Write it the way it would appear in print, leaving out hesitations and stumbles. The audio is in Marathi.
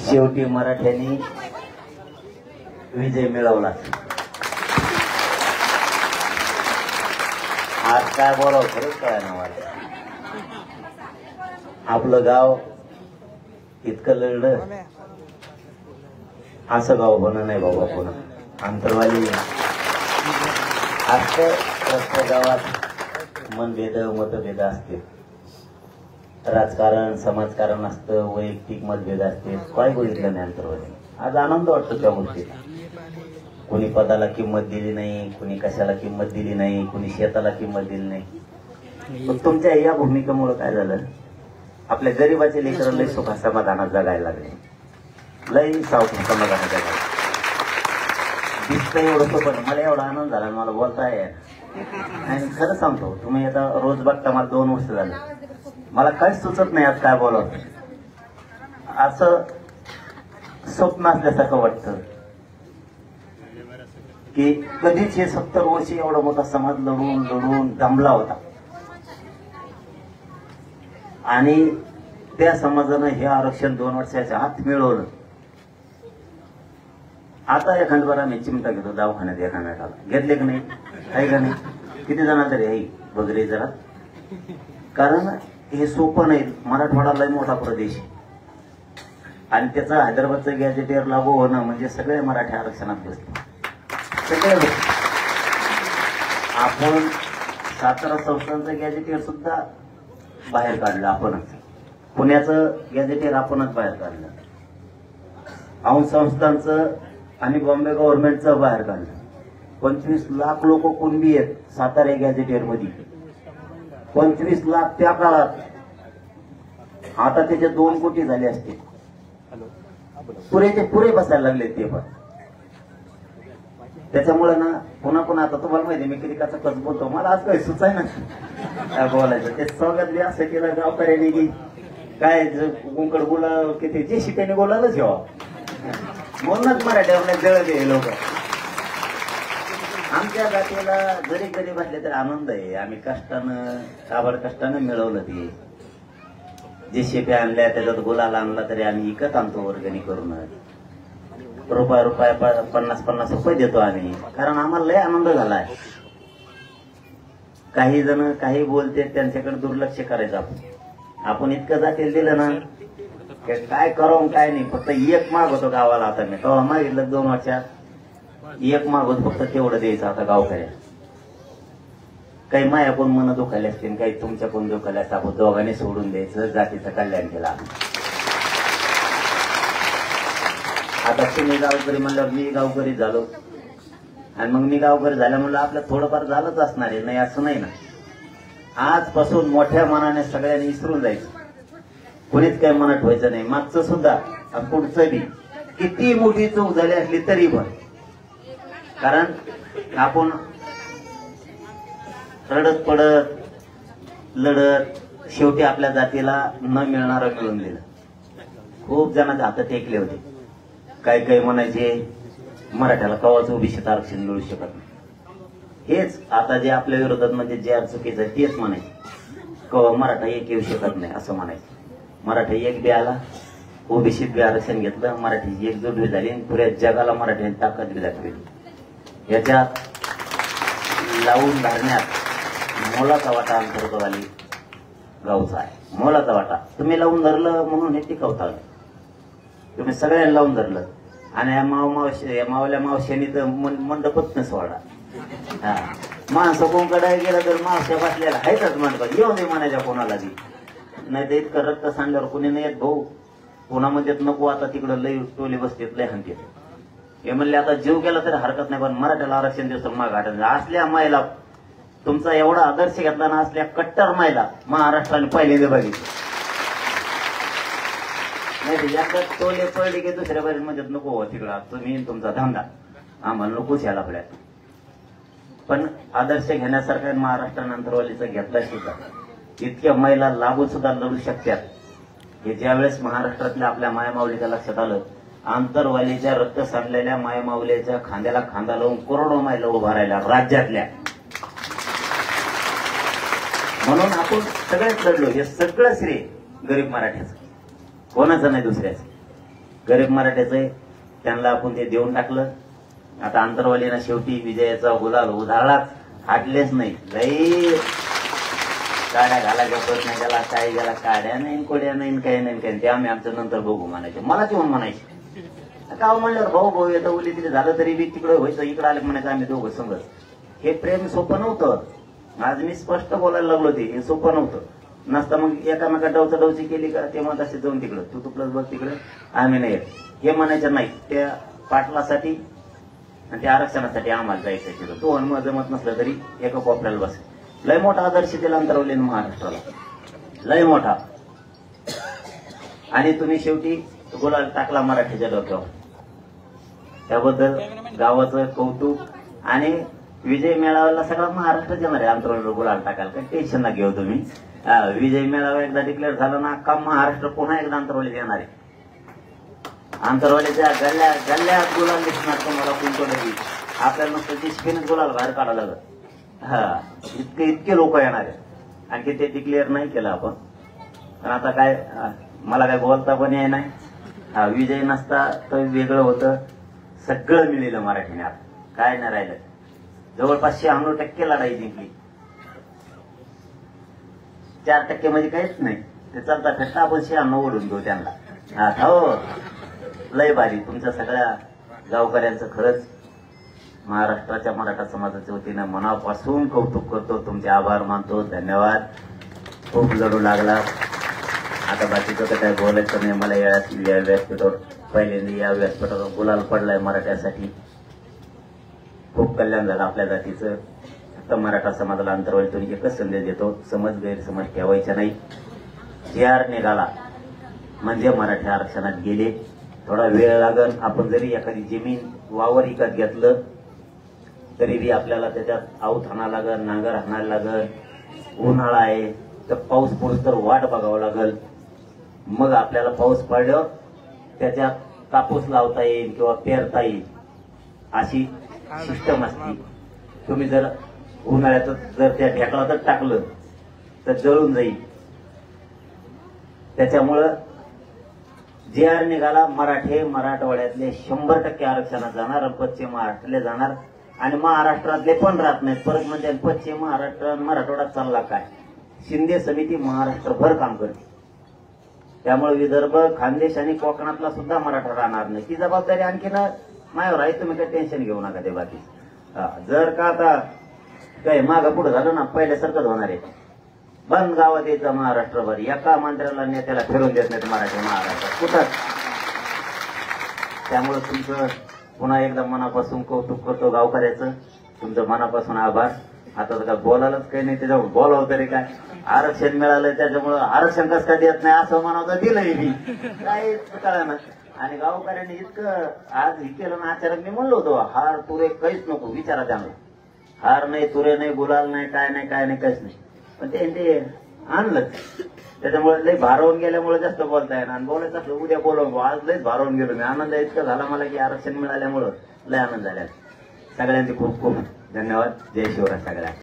शेवटी मराठ्यांनी विजय मिळवला. आज काय बोलावं खरंच काय ना मला. आपलं गाव इतकं लढलं असं गाव होणं नाही बाबा. पुन्हा अंतरवाली असतं. प्रत्येक गावात मनभेद मतभेद असते, राजकारण समाजकारण असतं, वैयक्तिक मतभेद असते. काय बघितलं नाही अंतरवाली. आज आनंद वाटतो त्या गोष्टीचा. कुणी पदाला किंमत दिली नाही, कुणी कशाला किंमत दिली नाही, कुणी शेताला किंमत दिली नाही. पण तुमच्या या भूमिकेमुळे काय झालं, आपल्या गरीबाचे लेकर लय सुख समाधानात जगायला लागले. लय समाधानात जगायला दिसतंय एवढं सोपं. मला एवढा आनंद झाला, मला बोलताय. आणि खरं सांगतो, तुम्ही आता रोज बघता, मला 2 वर्ष झालं, मला काहीच सुचत नाही आज काय बोलावं. असं स्वप्न असल्यासारखं वाटतं की कधीच हे 70 वर्ष एवढा मोठा समाज लढून लढून दमला होता आणि त्या समाजानं हे आरक्षण 2 वर्षाच्या आत मिळवलं. आता एखाद्या बरा मी चिमटा घेतो दवाखान्यात, एखाद्याला घेतले की नाही, आहे का नाही, किती जण तरी आहे वगैरे जरा. कारण हे सोपं नाही. मराठवाडा लय मोठा प्रदेश आहे आणि त्याचा हैदराबादचं गॅजेटियर लागू होणं म्हणजे सगळे मराठी आरक्षणात बसले. सगळे आपण सातारा संस्थांचं गॅजेटियर सुद्धा बाहेर काढलं आपणच. पुण्याचं गॅजेटियर आपणच बाहेर काढलं. औंध संस्थांचं आणि बॉम्बे गव्हर्नमेंटचं बाहेर काढलं. 25 लाख लोक कुणबी आहेत सातारा गॅजेटियर मध्ये. 25 लाख त्या काळात. आता त्याचे 2 कोटी झाले असते. पुरेचे पुरे बसायला लागले ते पण. त्याच्यामुळे ना पुन्हा आता तुम्हाला माहिती, मी कधी कसा कस बोलतो, मला आज काही सुचाय ना काय बोलायचं. ते सगळ्यात बी असं केलं गावकऱ्यांनी की काय गुंकड बोला किती जे शिकायने बोलायलाच घ्यावा. म्हणूनच मराठ्याला जळले हे लोक. आमच्या जातीला जरी गरीब असले तरी आनंद आहे. आम्ही कष्टानं काबड कष्टानं मिळवलं ते. जे शेप्या आणल्या त्याच्यात गुलाल आणला तरी आम्ही विकत आणतो वर्गणी करून. रुपया 50-50 रुपये देतो आम्ही. कारण आम्हाला लय आनंद झालाय. काही जण काही बोलते त्यांच्याकडे दुर्लक्ष करायचं. आपण इतकं जातील दिलं ना काय करावं काय नाही. फक्त एक माग होतो गावाला. आता मी तेव्हा मागितलं 2 वर्षात एक माग होत, फक्त तेवढं द्यायचं. आता गावकऱ्या काही माया पण मन दुखायला असतील, काही तुमच्या पण दुखायला असतात. आपण दोघांनी सोडून द्यायचं, जातीचं कल्याण केलं. आता तुम्ही गावकरी म्हणल्यावर मी गावकरी झालो आणि मग मी गावकरी झाल्या म्हणलं आपलं थोडंफार झालंच असणार आहे. नाही असं नाही ना. आजपासून मोठ्या मनाने सगळ्यांनी विसरून जायचं. कोणीच काही मनात व्हायचं नाही. मागचं सुद्धा आणि पुढचं बी किती मोठी चूक झाली असली तरी पण. कारण आपण रडत पडत लढत शेवटी आपल्या जातीला न मिळणारं मिळून दिलं. खूप जणांच्या हातात टेकले होते. काही म्हणायचे मराठ्याला कवाच ओबीसीत आरक्षण मिळू शकत नाही. हेच आता जे आपल्या विरोधात म्हणजे जे चुकीचं आहे तेच म्हणायचे. कवा मराठा एक येऊ शकत नाही असं म्हणायचं. मराठा एक बी आला, ओबीसीत बी आरक्षण घेतलं, मराठीची एकजूट बी झाली आणि पुऱ्या जगाला मराठ्यांनी ताकद बी दाखवली. याच्यात लावून धरण्यात मोलाचा वाटा अंतर्गतवाली गावचा आहे. मोलाचा वाटा. तुम्ही लावून धरलं म्हणून हे टिकवता. तुम्ही सगळ्यांना लावून धरलं आणि मावल्या मावश्यांनी तर मंडपच नसवाडा. हा माणसं कोणकडे गेलं तर मावश्या बसलेला आहेतच मंडपात. येऊ दे म्हणायच्या कोणाला बी. नाही तर इतकं रक्त सांडल्यावर कोणी नाही येत भाऊ. पुण्यामध्ये नको आता तिकडं लई टोली बसतेत लय हंतेत. हे म्हणले आता जीव गेला तरी हरकत नाही पण मराठ्याला आरक्षण दिवस माग हटत. असल्या मायला तुमचा एवढा आदर्श घेतला ना, असल्या कट्टर मायला महाराष्ट्राने पहिल्यांदा बघितलं. नाही याकडे टोले पडले की दुसऱ्या बाहेर मध्ये नको हो तिकडं तुम्ही तुमचा धंदा आम्हाला नकोच यायला आपल्या. पण आदर्श घेण्यासारखा महाराष्ट्राने अंतरवालीचा घेतला सुद्धा. इतक्या महिला लागू सुद्धा लढू शकतात. हे ज्यावेळेस महाराष्ट्रातल्या आपल्या मायमाऊलीच्या लक्षात आलं, आंतरवालीच्या रक्त सांडलेल्या मायमाऊलीच्या खांद्याला खांदा लावून करोडो महिला उभा राहिल्या राज्यातल्या. म्हणून आपण सगळेच लढलो. हे सगळं श्रेय गरीब मराठ्याचं, कोणाचं नाही दुसऱ्याचं. गरीब मराठ्याचं आहे, त्यांना आपण ते देऊन टाकलं. आता आंतरवालीनं शेवटी विजयाचा गुलाल उधळलाच, हाटलेच नाही. लई काड्या घालायचा प्रश्न गेला, काय गेला, काड्या नाही, कोड्या नाही, काही नाही, काही ते आम्ही आमचं नंतर बघू म्हणायचे. मला येऊन म्हणायचे का म्हणल्यावर भाऊ भाऊ येतं उली तिथे झालं तरी बी तिकडे व्हायचं, इकडे आले म्हणायचं आम्ही दोघं संगत. हे प्रेम सोपं नव्हतं. आज मी स्पष्ट बोलायला लागलो, ते हे सोपं नव्हतं. नसता मग एकामेका डवची केली का ते मग असे जाऊन तिकडं तू प्लस बघ तिकडे आम्ही नाही हे म्हणायचं नाही. त्या पाटलासाठी आणि त्या आरक्षणासाठी आम्हाला जायचं तिथं. तो अनुभव जमत नसलं तरी एका कोपऱ्याला बस. लय मोठा आदर्श दिला अंतरवलीनं महाराष्ट्राला, लय मोठा. आणि तुम्ही शेवटी गुलाल टाकला मराठीच्या डोक्यावर, त्याबद्दल गावाचं कौतुक. आणि विजय मेळाव्याला सगळा महाराष्ट्र येणार आहे अंतरवलीवर गुलाल टाकायला, काही टेन्शन ना घेऊ तुम्ही. विजय मेळावा एकदा डिक्लेअर झाला ना, अख्खा महाराष्ट्र पुन्हा एकदा अंतरवलीत येणार आहे. अंतरवलीच्या गल्ल्या गल्ल्यात गुलाल दिसणार तुम्हाला कोणतं. आपल्याला नुसतं डिस्पिनच गुलाल बाहेर काढायला लागत. इतके लोक येणार आहे. आणखी ते डिक्लेअर नाही केलं आपण, पण आता काय मला काय बोलता पण येई नाही. विजय नसता तर वेगळं होतं. सगळं मिळेलं मराठीने, आता काय नाही राहिलं. जवळपास 96% लढाई जिंकली. 4% म्हणजे काहीच नाही. ते चालता फिरता आपण 96 ओढून घेऊ त्यांना. हो, लय भारी. तुमच्या सगळ्या गावकऱ्यांचं खरंच महाराष्ट्राच्या मराठा समाजाच्या वतीनं मनापासून कौतुक करतो. तुमचे आभार मानतो. धन्यवाद. खूप लढू लागला. आता बाकीचं तर काय बोलायचं नाही मला. या व्यासपीठावर पहिल्यांदा या व्यासपीठावर गुलाल पडलाय मराठ्यासाठी. खूप कल्याण झालं आपल्या जातीचं. फक्त मराठा समाजाला अंतरवलीतून एकच संदेश देतो, समज गैरसमज ठेवायचा नाही. JR निघाला म्हणजे मराठी आरक्षणात गेले. थोडा वेळ लागल. आपण जरी एखादी जमीन वावर विकत घेतलं तरी बी आपल्याला त्याच्यात आऊत हाणायला लागल, नांगर हाणायला लागल. उन्हाळा आहे तर पाऊस पडूस तर वाट बघावं लागल. मग आपल्याला पाऊस पडल्यावर त्याच्यात कापूस लावता येईल किंवा पेरता येईल अशी सिस्टम असते. तुम्ही जर उन्हाळ्यात जर त्या ढेकळातच टाकलं तर जळून जाईल. त्याच्यामुळं JR निघाला. मराठवाड्यातले 100% आरक्षणात जाणार, पश्चिम महाराष्ट्राला जाणार. आणि महाराष्ट्रातले पण राहत नाहीत. परत म्हणजे पश्चिम महाराष्ट्र मराठवाड्यात चालला काय. शिंदे समिती महाराष्ट्रभर काम करते. त्यामुळे विदर्भ, खानदेश आणि कोकणातला सुद्धा मराठा राहणार नाही. ती जबाबदारी आणखीन माझ्यावर आहे. तुम्ही काही टेन्शन घेऊ नका ते. बाकी जर का आता काय मागं पुढे झालं ना, पहिल्यासारखंच होणार आहे. बंद गावात यायचं महाराष्ट्रभर. एका मंत्र्याला नेत्याला फिरून देत नाहीत मराठी महाराष्ट्रात कुठंच. त्यामुळे तुमचं पुन्हा एकदा मनापासून कौतुक करतो गावकऱ्याचं. तुमचं मनापासून आभार. आता तर काय बोलायलाच काही नाही, त्याच्यावर बोलावं तरी काय. आरक्षण मिळालं त्याच्यामुळं आरक्षण कसं काय देत नाही असं म्हणावं दिलंय मी, काही कळलं ना. आणि गावकऱ्यांनी इतकं आज हे केलं ना. आचार्य मी म्हणलो होतो हार तुरे काहीच नको विचारा त्यांना. हार नाही, तुरे नाही, गुलाल नाही, काय नाही, काय नाही, काहीच नाही. पण ते आणलं. त्याच्यामुळे लय भारावून गेल्यामुळे जास्त बोलता येणार. आणि बोलायचं असलं उद्या बोलव. आज लयच भारावून गेलो मी. आनंद इतका झाला मला की आरक्षण मिळाल्यामुळं लय आनंद झाला. सगळ्यांचे खूप खूप धन्यवाद. जय शिवराय सगळ्या.